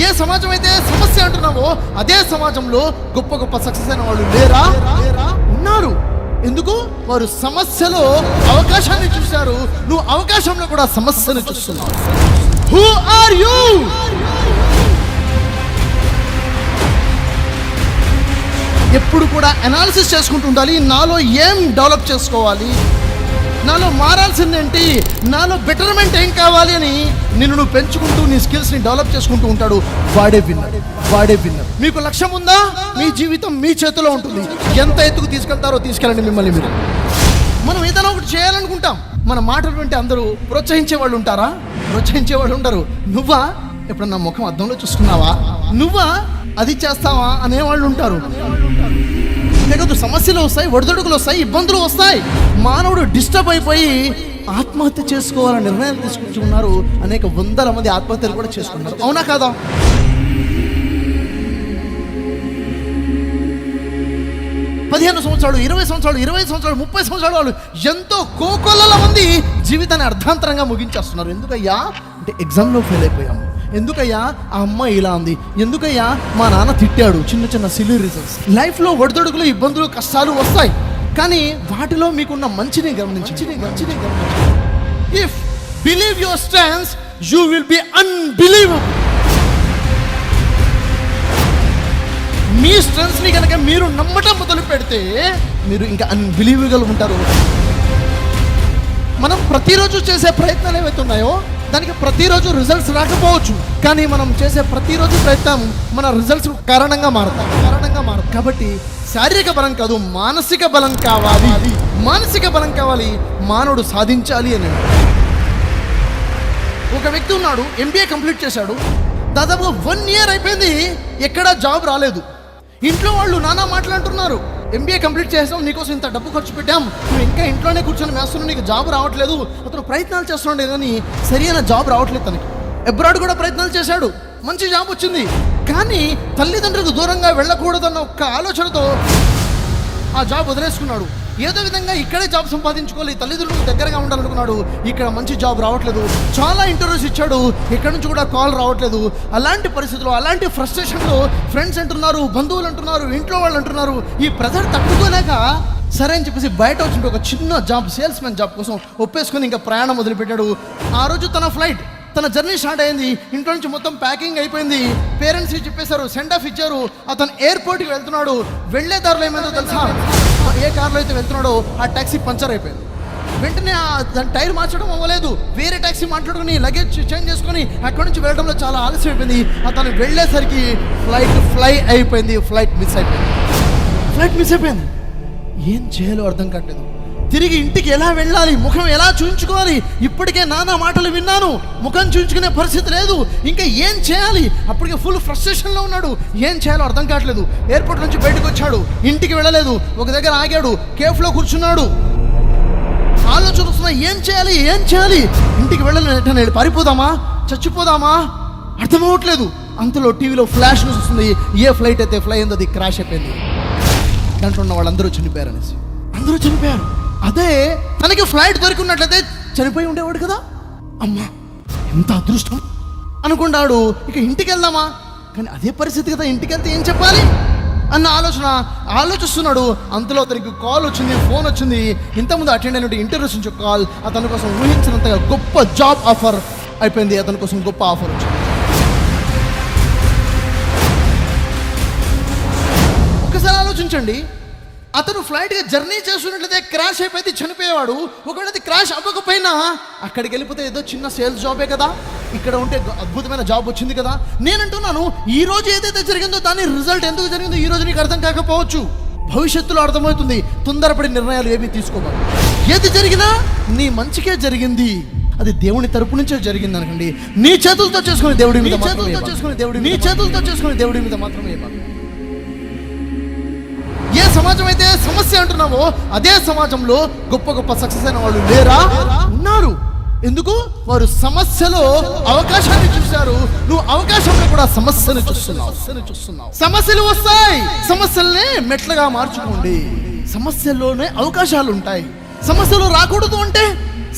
ఏ సమాజం అయితే సమస్య అంటున్నావో అదే సమాజంలో గొప్ప గొప్ప సక్సెస్ అయిన వాళ్ళు లేరా? ఉన్నారు. ఎందుకు? వారు సమస్యలో అవకాశాన్ని చూశారు. నువ్వు అవకాశంలో కూడా సమస్యను చూస్తున్నావు. Who are you? ఎప్పుడు కూడా అనాలిసిస్ చేసుకుంటూ ఉండాలి. నాలో ఏం డెవలప్ చేసుకోవాలి, నాలో మారాల్సిందేంటి, నాలో బెటర్మెంట్ ఏం కావాలి అని నువ్వు పెంచుకుంటూ నీ స్కిల్స్ని డెవలప్ చేసుకుంటూ ఉంటాడు. వాడే విన్నర్. మీకు లక్ష్యం ఉందా? మీ జీవితం మీ చేతిలో ఉంటుంది. ఎంత ఎత్తుకు తీసుకెళ్తారో తీసుకెళ్ళండి మిమ్మల్ని మీరు. మనం ఏదైనా ఒకటి చేయాలనుకుంటాం. మన మాటలు వింటే అందరూ ప్రోత్సహించే వాళ్ళు ఉంటారా? ప్రోత్సహించే వాళ్ళు ఉండరు. నువ్వా ఎప్పుడన్నా ముఖం అద్దంలో చూసుకున్నావా? నువ్వా అది చేస్తావా అనేవాళ్ళు ఉంటారు. లేకపోతే సమస్యలు వస్తాయి, ఒడిదొడుకులు వస్తాయి, ఇబ్బందులు వస్తాయి. మానవుడు డిస్టర్బ్ అయిపోయి ఆత్మహత్య చేసుకోవాలని నిర్ణయాలు తీసుకుంటున్నారు. అనేక వందల మంది ఆత్మహత్యలు కూడా చేసుకున్నారు. అవునా కాదా? పదిహేను సంవత్సరాలు, 20 సంవత్సరాలు, 25 సంవత్సరాలు, 30 సంవత్సరాలు వాళ్ళు ఎంతో కోకొల్లల మంది జీవితాన్ని అర్ధాంతరంగా ముగించేస్తున్నారు. ఎందుకయ్యా అంటే ఎగ్జామ్లో ఫెయిల్ అయిపోయాము. ఎందుకయ్యా ఆ అమ్మాయి ఇలా ఉంది, ఎందుకయ్యా మా నాన్న తిట్టాడు. చిన్న సిల్లీ రీజన్స్. లైఫ్లో ఒడిదొడుకులు, ఇబ్బందులు, కష్టాలు వస్తాయి. కానీ వాటిలో మీకున్న మంచిని గమనించి if believe your strength you will be unbelievable. మీ స్ట్రెంగ్త్స్ని కనుక మీరు నమ్మటం మొదలు పెడితే మీరు ఇంకా అన్బిలీవబుల్ ఉంటారు. మనం ప్రతిరోజు చేసే ప్రయత్నాలు ఏవైతే ఉన్నాయో దానికి ప్రతిరోజు రిజల్ట్స్ రాకపోవచ్చు. కానీ మనం చేసే ప్రతిరోజు ప్రయత్నం మన రిజల్ట్స్ కారణంగా మారుతాయి. కాబట్టి శారీరక బలం కాదు, మానసిక బలం కావాలి. మానసిక బలం కావాలి. మానవుడు సాధించాలి అని. ఒక వ్యక్తి ఉన్నాడు, MBA కంప్లీట్ చేశాడు. దాదాపుగా 1 year అయిపోయింది, ఎక్కడా జాబ్ రాలేదు. ఇంట్లో వాళ్ళు నానా మాట్లాడుతున్నారు. MBA కంప్లీట్ చేసాం, నీకోసం ఇంత డబ్బు ఖర్చు పెట్టాం, నువ్వు ఇంకా ఇంట్లోనే కూర్చొని వేస్తున్నావు, నీకు జాబ్ రావట్లేదు. అతను ప్రయత్నాలు చేస్తున్నాడు కానీ సరైన జాబ్ రావట్లేదు తనకి. అబ్రాడ్ కూడా ప్రయత్నాలు చేశాడు, మంచి జాబ్ వచ్చింది. కానీ తల్లిదండ్రులకు దూరంగా వెళ్ళకూడదన్న ఒక్క ఆలోచనతో ఆ జాబ్ వదిలేసుకున్నాడు. ఏదో విధంగా ఇక్కడే జాబ్ సంపాదించుకోవాలి, తల్లిదండ్రులకు దగ్గరగా ఉండాలనుకున్నాడు. ఇక్కడ మంచి జాబ్ రావట్లేదు. చాలా ఇంటర్వ్యూస్ ఇచ్చాడు, ఇక్కడ నుంచి కూడా కాల్ రావట్లేదు. అలాంటి పరిస్థితుల్లో, అలాంటి ఫ్రస్ట్రేషన్లో ఫ్రెండ్స్ అంటున్నారు, బంధువులు అంటున్నారు, ఇంట్లో వాళ్ళు అంటున్నారు. ఈ ప్రెజర్ తట్టుకోలేక సరే అని చెప్పేసి బయట వచ్చి ఒక చిన్న జాబ్, సేల్స్ మ్యాన్ జాబ్ కోసం ఒప్పేసుకొని ఇంకా ప్రయాణం మొదలుపెట్టాడు. ఆ రోజు తన జర్నీ స్టార్ట్ అయింది. ఇంట్లో నుంచి మొత్తం ప్యాకింగ్ అయిపోయింది. పేరెంట్స్కి చెప్పేశారు, సెండ్ ఆఫ్ ఇచ్చారు. అతను ఎయిర్పోర్ట్కి వెళ్తున్నాడు. వెళ్ళే దారిలో ఏమైందో తెలుసా? ఏ కార్లో అయితే వెళ్తున్నాడో ఆ ట్యాక్సీ పంచర్ అయిపోయింది. వెంటనే దాని టైర్ మార్చడం అవ్వలేదు. వేరే ట్యాక్సీ మాట్లాడుకుని లగేజ్ చేంజ్ చేసుకుని అక్కడి నుంచి వెళ్ళడంలో చాలా ఆలస్యం అయిపోయింది. అతను వెళ్ళేసరికి ఫ్లైట్ మిస్ అయిపోయింది. ఏం చేయాలో అర్థం కావట్లేదు. తిరిగి ఇంటికి ఎలా వెళ్ళాలి, ముఖం ఎలా చూయించుకోవాలి? ఇప్పటికే నానా మాటలు విన్నాను, ముఖం చూయించుకునే పరిస్థితి లేదు. ఇంకా ఏం చేయాలి? అప్పటికే ఫుల్ ఫ్రస్ట్రేషన్లో ఉన్నాడు. ఏం చేయాలో అర్థం కావట్లేదు. ఎయిర్పోర్ట్ నుంచి బయటకు వచ్చాడు, ఇంటికి వెళ్ళలేదు. ఒక దగ్గర ఆగాడు, కేఫ్లో కూర్చున్నాడు. ఆలోచన వస్తున్నా, ఏం చేయాలి? ఇంటికి వెళ్ళలేదు, పారిపోదామా, చచ్చిపోదామా, అర్థం అవ్వట్లేదు. అంతలో టీవీలో ఫ్లాష్ న్యూస్ వస్తుంది. ఏ ఫ్లైట్ అయితే ఫ్లై అయిందో అది క్రాష్ అయిపోయింది. దాంట్లో ఉన్న వాళ్ళందరూ చనిపోయారు అనేసి. అందరూ చనిపోయారు. అదే తనకి ఫ్లైట్ దొరికినట్లయితే చనిపోయి ఉండేవాడు కదా. అమ్మా ఎంత అదృష్టం అనుకున్నాడు. ఇక ఇంటికి వెళ్దామా? కానీ అదే పరిస్థితి కదా, ఇంటికి వెళ్తే ఏం చెప్పాలి అన్న ఆలోచిస్తున్నాడు. అంతలో అతనికి కాల్ వచ్చింది, ఫోన్ వచ్చింది. ఇంతకుముందు అటెండ్ అయినట్టు ఇంటర్వ్యూస్ నుంచి కాల్. అతని కోసం ఊహించినంతగా గొప్ప జాబ్ ఆఫర్ అయిపోయింది. అతని కోసం గొప్ప ఆఫర్ వచ్చింది. ఒకసారి ఆలోచించండి, అతను ఫ్లైట్గా జర్నీ చేస్తున్నట్లయితే క్రాష్ అయిపోయి చనిపోయేవాడు. ఒకవేళ క్రాష్ అవ్వకపోయినా అక్కడికి వెళ్ళిపోతే ఏదో చిన్న సేల్స్ జాబే కదా, ఇక్కడ ఉంటే అద్భుతమైన జాబ్ వచ్చింది కదా. నేనంటున్నాను, ఈ రోజు ఏదైతే జరిగిందో దాని రిజల్ట్ ఎందుకు జరిగిందో ఈ రోజు నీకు అర్థం కాకపోవచ్చు, భవిష్యత్తులో అర్థమవుతుంది. తొందరపడి నిర్ణయాలు ఏమీ తీసుకోవాలి. ఏది జరిగినా నీ మంచికే జరిగింది, అది దేవుని తరపు నుంచే జరిగింది అనుకోండి. నీ చేతులతో చేసుకుని దేవుడి మీద మాత్రమే ఏ సమాజం అయితే సమస్య అంటున్నావో అదే సమాజంలో గొప్ప గొప్ప సక్సెస్ అయిన వాళ్ళు లేరా? ఉన్నారు. ఎందుకు? వారు సమస్యలో అవకాశాన్ని చూశారు. నువ్వు అవకాశంలో కూడా సమస్యను చూస్తున్నావు. సమస్యలు వస్తాయి, సమస్యల్ని మెట్లుగా మార్చుకోండి. సమస్యల్లోనే అవకాశాలు ఉంటాయి. సమస్యలు రాకూడదు అంటే,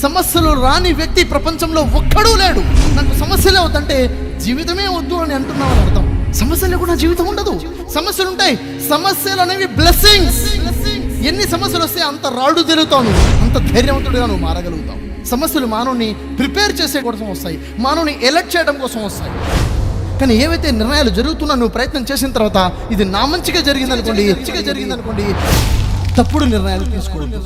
సమస్యలు రాని వ్యక్తి ప్రపంచంలో ఒక్కడూ లేడు. నాకు సమస్యలే అవుతుంటే జీవితమే వద్దు అని అంటున్నావు అని అర్థం. సమస్యలు లేకుండా జీవితం ఉండదు. సమస్యలు ఉంటాయి. సమస్యలు అనేవి బ్లెస్సింగ్స్. ఎన్ని సమస్యలు వస్తే అంత రాడు తిరుగుతావు నువ్వు, అంత ధైర్యవంతుడిగా నువ్వు మారగలుగుతావు. సమస్యలు మానవుని ప్రిపేర్ చేసే కోసం వస్తాయి, మానవుని ఎలర్ట్ చేయడం కోసం వస్తాయి. కానీ ఏవైతే నిర్ణయాలు జరుగుతున్నా నువ్వు ప్రయత్నం చేసిన తర్వాత ఇది నా మంచిగా జరిగిందనుకోండి, తప్పుడు నిర్ణయాలు తీసుకోవద్దు.